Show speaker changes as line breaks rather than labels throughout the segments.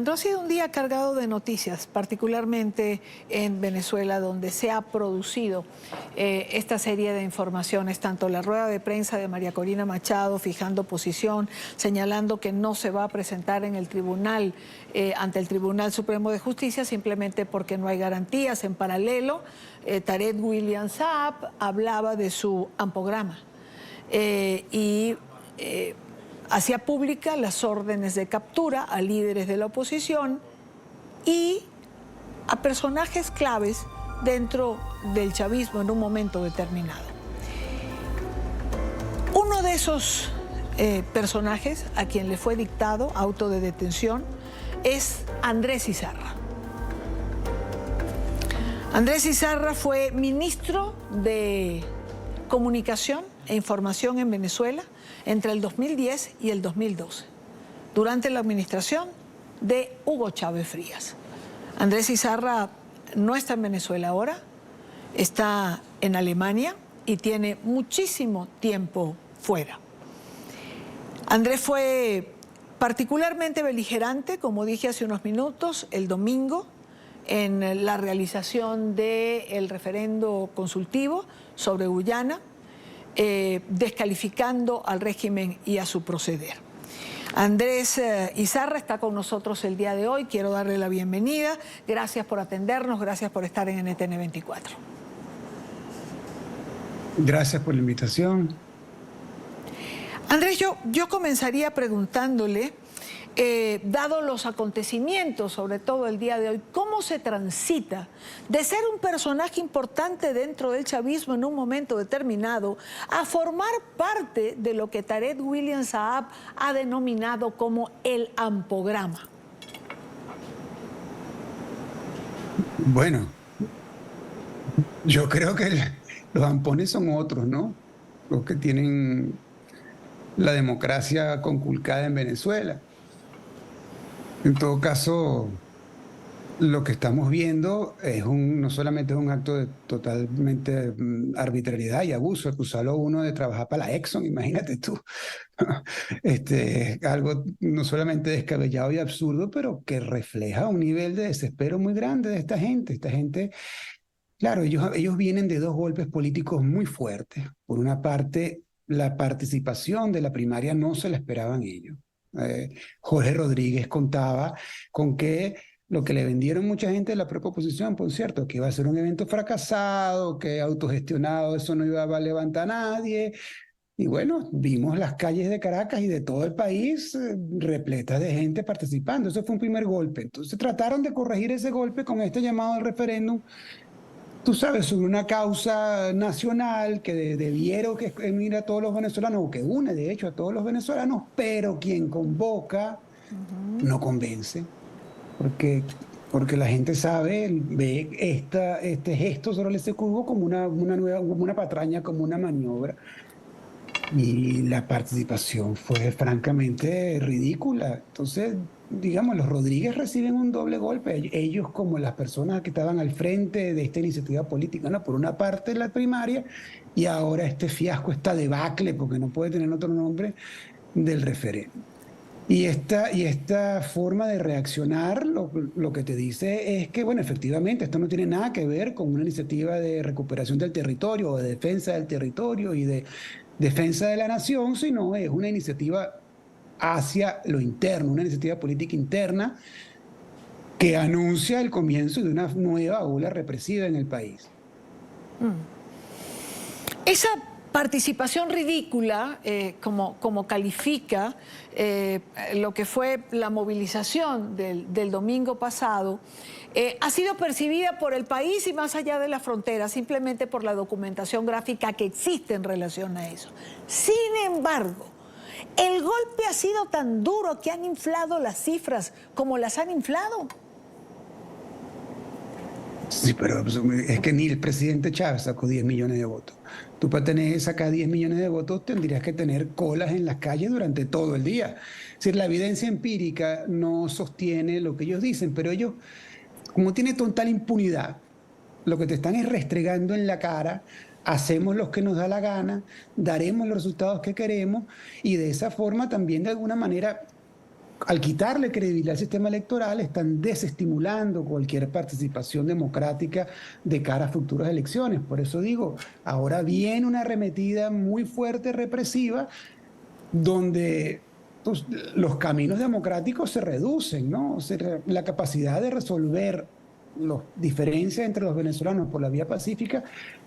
Ha sido un día cargado de noticias, particularmente en Venezuela, donde se ha producido esta serie de informaciones, tanto la rueda de prensa de María Corina Machado fijando posición, señalando que no se va a presentar en el tribunal, ante el Tribunal Supremo de Justicia, simplemente porque no hay garantías. En paralelo, Tarek William Saab hablaba de su ampograma hacía pública las órdenes de captura a líderes de la oposición y a personajes claves dentro del chavismo en un momento determinado. Uno de esos personajes a quien le fue dictado auto de detención es Andrés Izarra. Andrés Izarra fue ministro de Comunicación e Información en Venezuela entre el 2010 y el 2012, durante la administración de Hugo Chávez Frías. Andrés Izarra no está en Venezuela ahora, está en Alemania y tiene muchísimo tiempo fuera. Andrés fue particularmente beligerante, como dije hace unos minutos, el domingo, en la realización del referendo consultivo sobre Guyana, descalificando al régimen y a su proceder. Andrés Izarra está con nosotros el día de hoy. Quiero darle la bienvenida. Gracias por atendernos, gracias por estar en NTN 24.
Gracias por la invitación.
Andrés, yo comenzaría preguntándole, dado los acontecimientos, sobre todo el día de hoy, ¿cómo se transita de ser un personaje importante dentro del chavismo en un momento determinado a formar parte de lo que Tarek William Saab ha denominado como el ampograma?
Bueno, yo creo que los ampones son otros, ¿no? Los que tienen la democracia conculcada en Venezuela. En todo caso, lo que estamos viendo es no solamente es un acto de totalmente arbitrariedad y abuso, acusarlo a uno de trabajar para la Exxon, imagínate tú. Algo no solamente descabellado y absurdo, pero que refleja un nivel de desespero muy grande de esta gente. Esta gente, claro, ellos vienen de dos golpes políticos muy fuertes. Por una parte, la participación de la primaria no se la esperaban ellos. Jorge Rodríguez contaba con que lo que le vendieron mucha gente de la propia oposición, por cierto, que iba a ser un evento fracasado, que autogestionado, eso no iba a levantar a nadie. Y bueno, vimos las calles de Caracas y de todo el país repletas de gente participando. Eso fue un primer golpe. Entonces trataron de corregir ese golpe con este llamado al referéndum, tú sabes, sobre una causa nacional que debieron que unir a todos los venezolanos, o que une de hecho a todos los venezolanos, pero quien convoca no convence, porque la gente sabe, ve este gesto sobre el SQV como como una patraña, como una maniobra. Y la participación fue francamente ridícula. Entonces, digamos, los Rodríguez reciben un doble golpe. Ellos como las personas que estaban al frente de esta iniciativa política, ¿no? Por una parte la primaria y ahora este fiasco, esta debacle, porque no puede tener otro nombre, del referéndum. Y esta forma de reaccionar lo que te dice es que, bueno, efectivamente, esto no tiene nada que ver con una iniciativa de recuperación del territorio o de defensa del territorio y de defensa de la nación, sino es una iniciativa hacia lo interno, una iniciativa política interna que anuncia el comienzo de una nueva ola represiva en el país.
Esa participación ridícula, como califica lo que fue la movilización del domingo pasado, ha sido percibida por el país y más allá de la frontera, simplemente por la documentación gráfica que existe en relación a eso. Sin embargo, el golpe ha sido tan duro que han inflado las cifras como las han inflado.
Sí, pero es que ni el presidente Chávez sacó 10 millones de votos. Tú para sacar 10 millones de votos tendrías que tener colas en las calles durante todo el día. Es decir, la evidencia empírica no sostiene lo que ellos dicen, pero ellos, como tienen total impunidad, lo que te están es restregando en la cara: hacemos lo que nos da la gana, daremos los resultados que queremos, y de esa forma también de alguna manera al quitarle credibilidad al sistema electoral, están desestimulando cualquier participación democrática de cara a futuras elecciones. Por eso digo, ahora viene una arremetida muy fuerte, represiva, donde pues, los caminos democráticos se reducen, ¿no? O sea, la capacidad de resolver las diferencias entre los venezolanos por la vía pacífica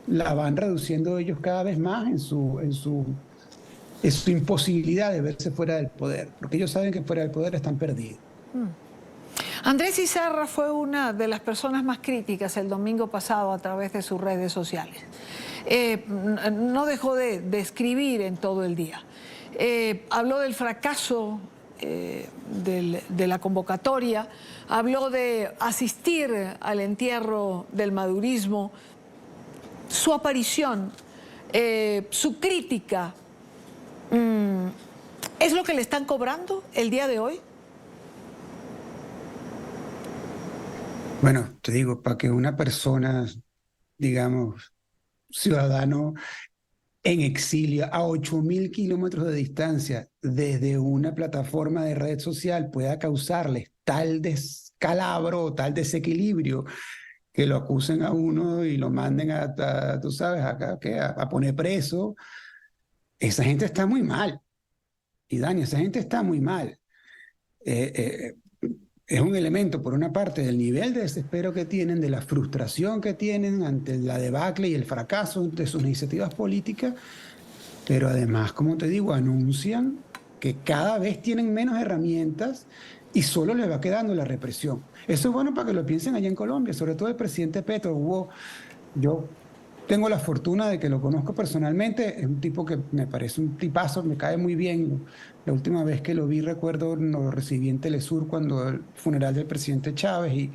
la van reduciendo ellos cada vez más es su imposibilidad de verse fuera del poder, porque ellos saben que fuera del poder están perdidos.
Andrés Izarra fue una de las personas más críticas el domingo pasado a través de sus redes sociales. No dejó de escribir en todo el día. Habló del fracaso de la convocatoria, habló de asistir al entierro del madurismo, su aparición, su crítica. ¿Es lo que le están cobrando el día de hoy?
Bueno, te digo, para que una persona, digamos, ciudadano en exilio a 8.000 kilómetros de distancia desde una plataforma de red social pueda causarles tal descalabro, tal desequilibrio, que lo acusen a uno y lo manden tú sabes, a poner preso, esa gente está muy mal. Y Dani, esa gente está muy mal. Es un elemento, por una parte, del nivel de desespero que tienen, de la frustración que tienen ante la debacle y el fracaso de sus iniciativas políticas, pero además, como te digo, anuncian que cada vez tienen menos herramientas y solo les va quedando la represión. Eso es bueno para que lo piensen allá en Colombia, sobre todo el presidente Petro. Yo tengo la fortuna de que lo conozco personalmente, es un tipo que me parece un tipazo, me cae muy bien. La última vez que lo vi, recuerdo, lo recibí en Telesur cuando el funeral del presidente Chávez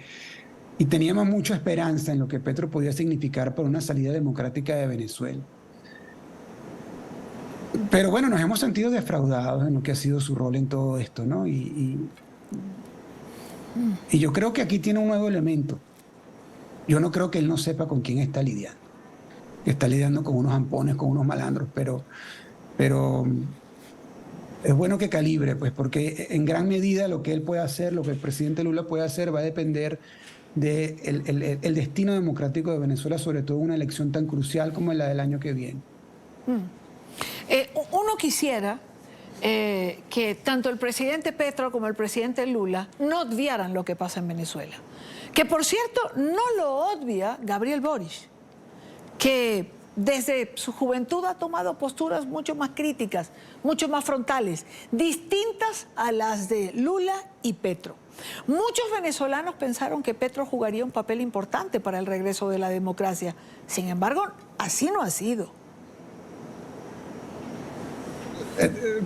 y teníamos mucha esperanza en lo que Petro podía significar para una salida democrática de Venezuela. Pero bueno, nos hemos sentido defraudados en lo que ha sido su rol en todo esto, ¿no? Y yo creo que aquí tiene un nuevo elemento. Yo no creo que él no sepa con quién está lidiando. Está lidiando con unos ampones, con unos malandros, pero es bueno que calibre, pues, porque en gran medida lo que él puede hacer, lo que el presidente Lula puede hacer, va a depender del destino democrático de Venezuela, sobre todo en una elección tan crucial como la del año que viene.
Uno quisiera que tanto el presidente Petro como el presidente Lula no obviaran lo que pasa en Venezuela. Que, por cierto, no lo obvia Gabriel Boric, que desde su juventud ha tomado posturas mucho más críticas, mucho más frontales, distintas a las de Lula y Petro. Muchos venezolanos pensaron que Petro jugaría un papel importante para el regreso de la democracia. Sin embargo, así no ha sido.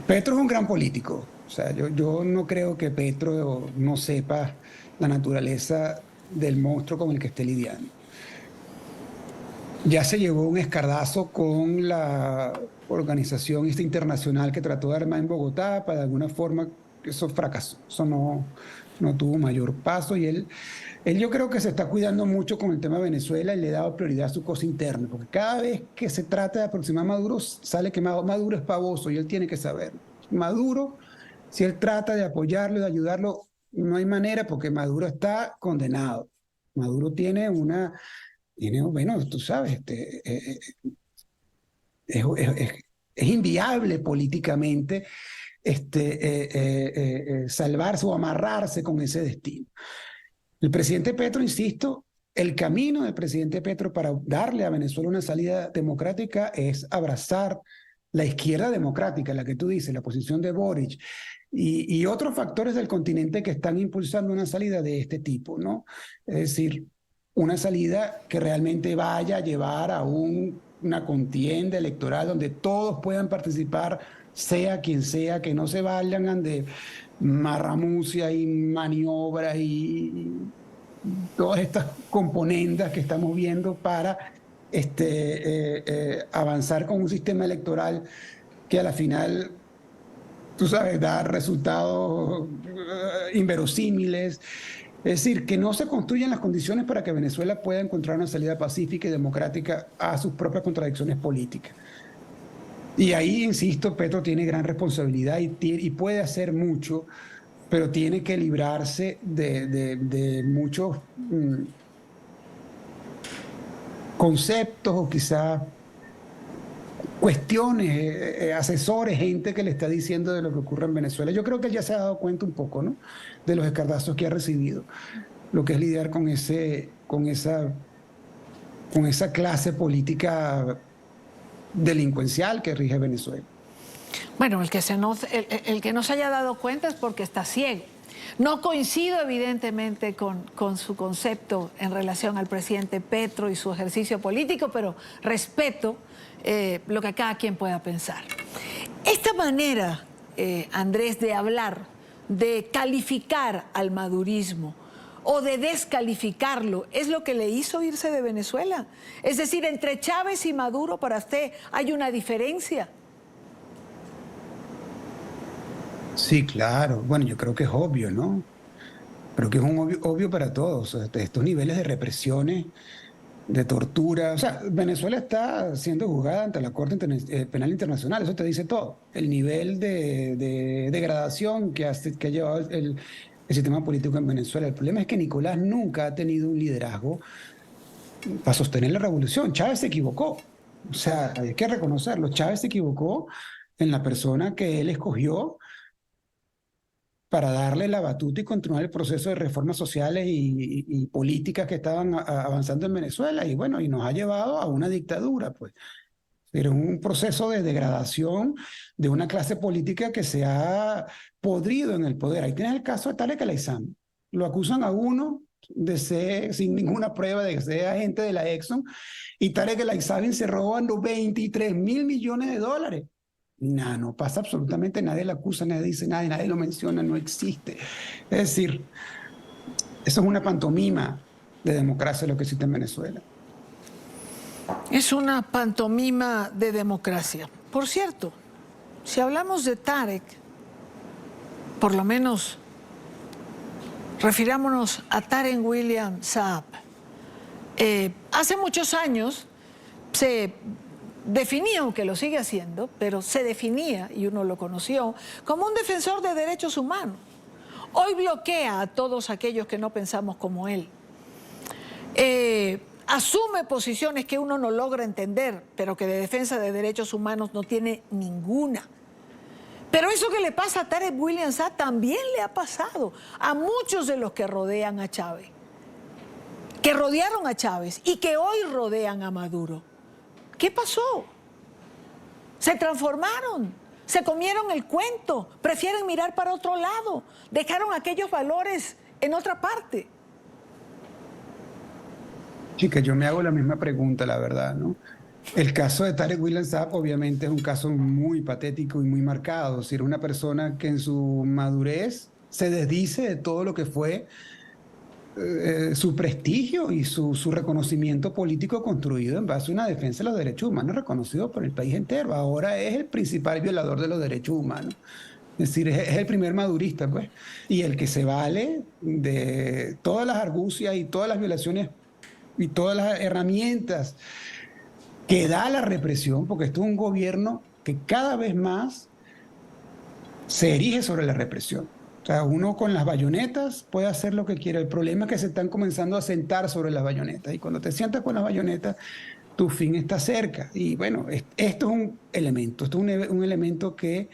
Petro es un gran político. O sea, yo no creo que Petro no sepa la naturaleza del monstruo con el que esté lidiando. Ya se llevó un escardazo con la organización internacional que trató de armar en Bogotá, para de alguna forma eso fracasó, eso no tuvo mayor paso y él yo creo que se está cuidando mucho con el tema de Venezuela y le ha dado prioridad a su cosa interna, porque cada vez que se trata de aproximar a Maduro, sale que Maduro es pavoso y él tiene que saberlo. Maduro, si él trata de apoyarlo, de ayudarlo, no hay manera porque Maduro está condenado. Maduro tiene bueno, tú sabes, es inviable políticamente salvarse o amarrarse con ese destino. El presidente Petro, insisto, el camino del presidente Petro para darle a Venezuela una salida democrática es abrazar la izquierda democrática, la que tú dices, la posición de Boric y otros factores del continente que están impulsando una salida de este tipo, ¿no? Es decir, una salida que realmente vaya a llevar a una contienda electoral donde todos puedan participar, sea quien sea, que no se vayan de marramucia y maniobras y todas estas componendas que estamos viendo para avanzar con un sistema electoral que a la final, tú sabes, da resultados inverosímiles. Es decir, que no se construyan las condiciones para que Venezuela pueda encontrar una salida pacífica y democrática a sus propias contradicciones políticas. Y ahí, insisto, Petro tiene gran responsabilidad y puede hacer mucho pero tiene que librarse de muchos conceptos o quizás cuestiones, asesores, gente que le está diciendo de lo que ocurre en Venezuela. Yo creo que él ya se ha dado cuenta un poco, ¿no? De los escardazos que ha recibido, lo que es lidiar con esa clase política delincuencial que rige Venezuela.
Bueno, el que no se haya dado cuenta es porque está ciego. No coincido evidentemente con su concepto en relación al presidente Petro y su ejercicio político, pero respeto lo que cada quien pueda pensar. Esta manera, Andrés, de hablar, de calificar al madurismo o de descalificarlo, ¿es lo que le hizo irse de Venezuela? Es decir, entre Chávez y Maduro, para usted, ¿hay una diferencia?
Sí, claro. Bueno, yo creo que es obvio, ¿no? Creo que es un obvio para todos. Estos niveles de represiones, de tortura. O sea, Venezuela está siendo juzgada ante la Corte Penal Internacional. Eso te dice todo. El nivel de degradación que ha llevado el sistema político en Venezuela. El problema es que Nicolás nunca ha tenido un liderazgo para sostener la revolución. Chávez se equivocó. O sea, hay que reconocerlo. Chávez se equivocó en la persona que él escogió para darle la batuta y continuar el proceso de reformas sociales y políticas que estaban avanzando en Venezuela. Y bueno, y nos ha llevado a una dictadura, pues. Pero un proceso de degradación de una clase política que se ha podrido en el poder. Ahí tienes el caso de Tarek El Aissam. Lo acusan a uno de ser, sin ninguna prueba, de que sea agente de la Exxon, y Tarek El Aissam se roba 23.000 millones de dólares. Nada, no pasa absolutamente, nadie lo acusa, nadie dice nada, nadie lo menciona, no existe. Es decir, eso es una pantomima de democracia lo que existe en Venezuela.
Es una pantomima de democracia. Por cierto, si hablamos de Tarek, por lo menos refirámonos a Tarek William Saab. Hace muchos años se definía, aunque lo sigue haciendo, pero se definía, y uno lo conoció, como un defensor de derechos humanos. Hoy bloquea a todos aquellos que no pensamos como él. Asume posiciones que uno no logra entender, pero que de defensa de derechos humanos no tiene ninguna. Pero eso que le pasa a Tarek William Saab también le ha pasado a muchos de los que rodean a Chávez, que rodearon a Chávez y que hoy rodean a Maduro. ¿Qué pasó? Se transformaron, se comieron el cuento, prefieren mirar para otro lado, dejaron aquellos valores en otra parte.
Chica, yo me hago la misma pregunta, la verdad, ¿no? El caso de Tarek William Saab obviamente es un caso muy patético y muy marcado. Si era una persona que en su madurez se desdice de todo lo que fue su prestigio y su reconocimiento político construido en base a una defensa de los derechos humanos reconocido por el país entero. Ahora es el principal violador de los derechos humanos. Es decir, es el primer madurista, pues. Y el que se vale de todas las argucias y todas las violaciones y todas las herramientas que da la represión, porque esto es un gobierno que cada vez más se erige sobre la represión. O sea, uno con las bayonetas puede hacer lo que quiera. El problema es que se están comenzando a sentar sobre las bayonetas. Y cuando te sientas con las bayonetas, tu fin está cerca. Y bueno, esto es un elemento. Esto es un elemento que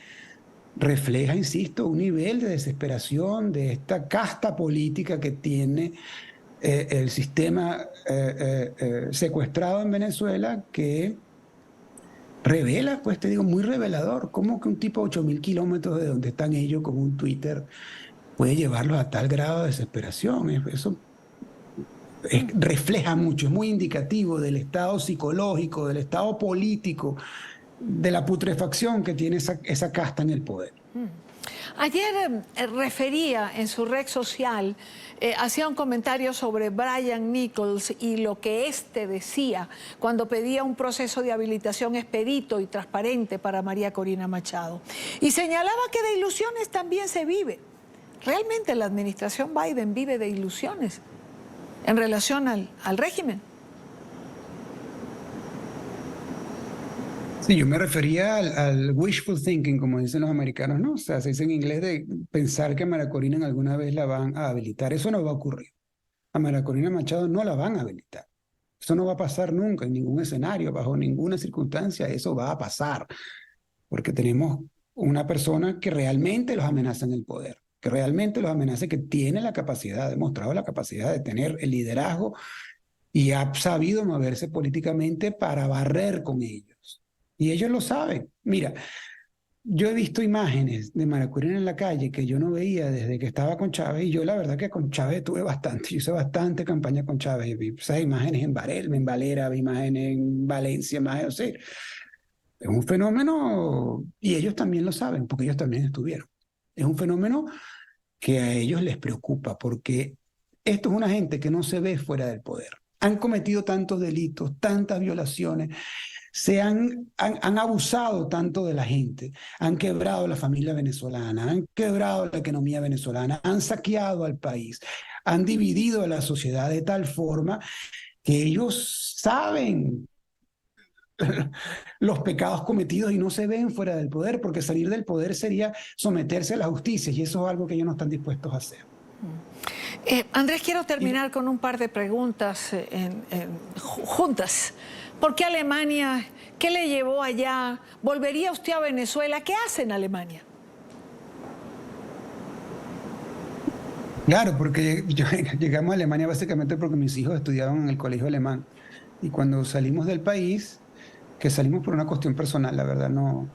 refleja, insisto, un nivel de desesperación de esta casta política que tiene el sistema secuestrado en Venezuela, que revela, pues te digo, muy revelador, cómo que un tipo a 8.000 kilómetros de donde están ellos con un Twitter puede llevarlos a tal grado de desesperación. Eso refleja mucho, es muy indicativo del estado psicológico, del estado político, de la putrefacción que tiene esa casta en el poder.
Ayer refería en su red social, hacía un comentario sobre Brian Nichols y lo que éste decía cuando pedía un proceso de habilitación expedito y transparente para María Corina Machado. Y señalaba que de ilusiones también se vive. ¿Realmente la administración Biden vive de ilusiones en relación al régimen?
Sí, yo me refería al wishful thinking, como dicen los americanos, ¿no? O sea, se dice en inglés de pensar que a María Corina en alguna vez la van a habilitar. Eso no va a ocurrir. A María Corina Machado no la van a habilitar. Eso no va a pasar nunca, en ningún escenario, bajo ninguna circunstancia, eso va a pasar. Porque tenemos una persona que realmente los amenaza en el poder, que realmente los amenaza, que tiene la capacidad, ha demostrado la capacidad de tener el liderazgo y ha sabido moverse políticamente para barrer con ellos. Y ellos lo saben. Mira, yo he visto imágenes de María Corina en la calle que yo no veía desde que estaba con Chávez, y yo la verdad que con Chávez tuve bastante, yo hice bastante campaña con Chávez, vi esas imágenes en Valera, vi imágenes en Valencia, imágenes, o sea, es un fenómeno, y ellos también lo saben, porque ellos también estuvieron. Es un fenómeno que a ellos les preocupa, porque esto es una gente que no se ve fuera del poder. Han cometido tantos delitos, tantas violaciones, han abusado tanto de la gente, han quebrado la familia venezolana, han quebrado la economía venezolana, han saqueado al país, han dividido a la sociedad de tal forma que ellos saben los pecados cometidos y no se ven fuera del poder, porque salir del poder sería someterse a la justicia, y eso es algo que ellos no están dispuestos a hacer.
Andrés, quiero terminar con un par de preguntas juntas. ¿Por qué Alemania? ¿Qué le llevó allá? ¿Volvería usted a Venezuela? ¿Qué hace en Alemania?
Claro, porque llegamos a Alemania básicamente porque mis hijos estudiaban en el colegio alemán, y cuando salimos del país, que salimos por una cuestión personal, la verdad no.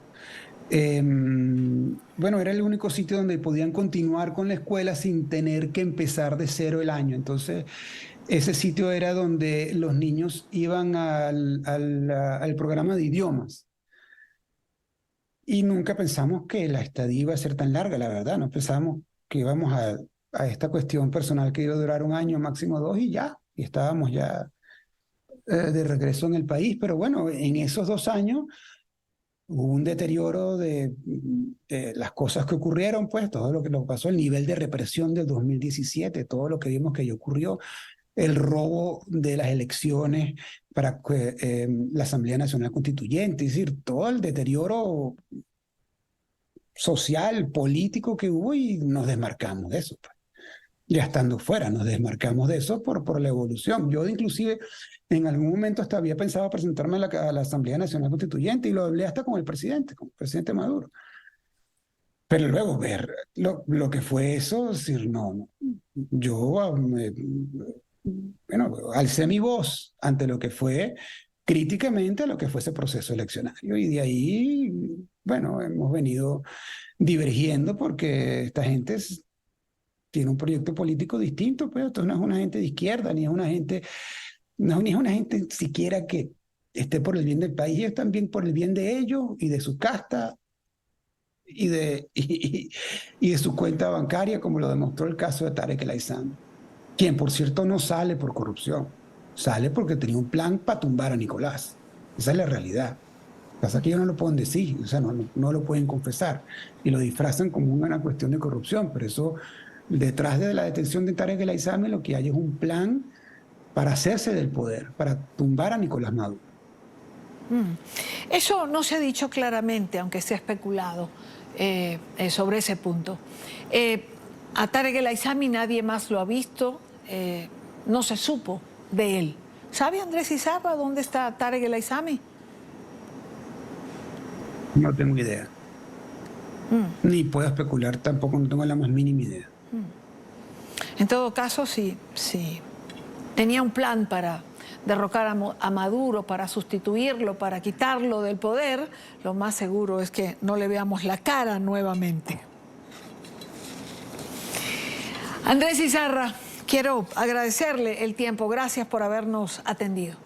Bueno, era el único sitio donde podían continuar con la escuela sin tener que empezar de cero el año. Entonces, ese sitio era donde los niños iban al programa de idiomas. Y nunca pensamos que la estadía iba a ser tan larga, la verdad. No pensábamos que íbamos a esta cuestión personal que iba a durar un año, máximo dos, y ya. Y estábamos ya de regreso en el país. Pero bueno, en esos 2 años hubo un deterioro de las cosas que ocurrieron, pues todo lo que pasó, el nivel de represión del 2017, todo lo que vimos que ya ocurrió, el robo de las elecciones para la Asamblea Nacional Constituyente, es decir, todo el deterioro social, político que hubo, y nos desmarcamos de eso, pues. Ya estando fuera, nos desmarcamos de eso por la evolución. Yo inclusive en algún momento hasta había pensado presentarme a la Asamblea Nacional Constituyente, y lo hablé hasta con el presidente Maduro. Pero luego ver lo que fue eso, es decir, no, yo bueno, alcé mi voz ante lo que fue, críticamente a lo que fue ese proceso eleccionario, y de ahí, bueno, hemos venido divergiendo porque esta gente tiene un proyecto político distinto, pero esto no es una gente de izquierda, ni es una gente, ni es una gente siquiera que esté por el bien del país, ellos también por el bien de ellos y de su casta y de su cuenta bancaria, como lo demostró el caso de Tarek El Aissami, quien por cierto no sale por corrupción, sale porque tenía un plan para tumbar a Nicolás. Esa es la realidad. Pasa que ellos no lo pueden decir, o sea, no lo pueden confesar, y lo disfrazan como una cuestión de corrupción, pero eso, detrás de la detención de Tarek El Aissami, lo que hay es un plan para hacerse del poder, para tumbar a Nicolás Maduro.
Eso no se ha dicho claramente, aunque se ha especulado sobre ese punto. A Tarek El Aissami nadie más lo ha visto, no se supo de él. ¿Sabe Andrés Izarra dónde está Tarek El Aissami?
No tengo idea. Ni puedo especular tampoco, no tengo la más mínima idea.
En todo caso, sí, tenía un plan para derrocar a Maduro, para sustituirlo, para quitarlo del poder. Lo más seguro es que no le veamos la cara nuevamente. Andrés Izarra, quiero agradecerle el tiempo. Gracias por habernos atendido.